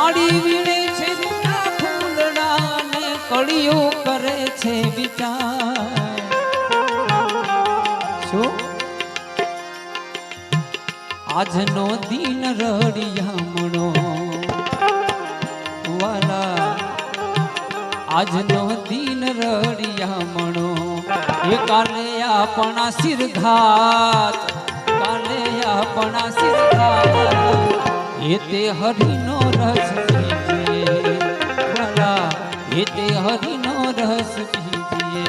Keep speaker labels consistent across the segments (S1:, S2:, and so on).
S1: માડી વીણે છે મોટા ફૂલડા ને કળીઓ કરે છે વિચાર શું આજનો દિન રડિયામણો વાલા આજનો દિન રડિયામણો એ કાલે આપણા સિરઘાત કાલે આપણા સિરઘાત એ તે હરિનો રસ પીજીએ વાલા એ તે હરિનો રસ પીજીએ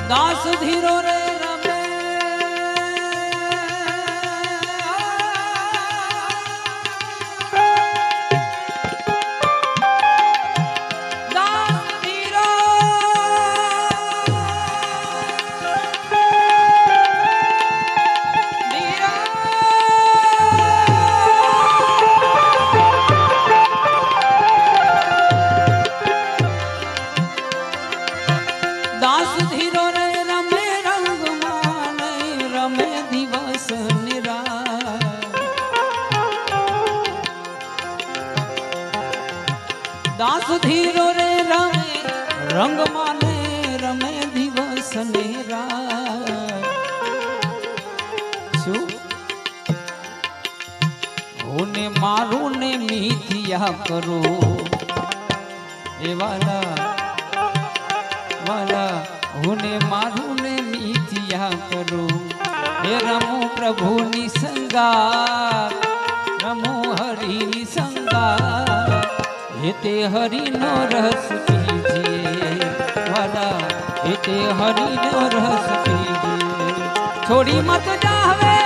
S1: દાસ ધીરો રે રમે દાસ ધીરો દાસ ધીરો રે રમે રંગમાં રમે દિવસ દાસ ધીરો રે રમે રંગમાં રમે દિવસ શું હું ને મારું ને મિથ્યા કરો એ વાલા વાલા હું ને મારું ને મિથ્યા કરું હે રમો પ્રભુની સંગાત રમો હરિની સંગાત હે તે હરિનો રસ પીજીએ વાલા હે તે હરિનો રસ પીજીએ છોડી મત જાવે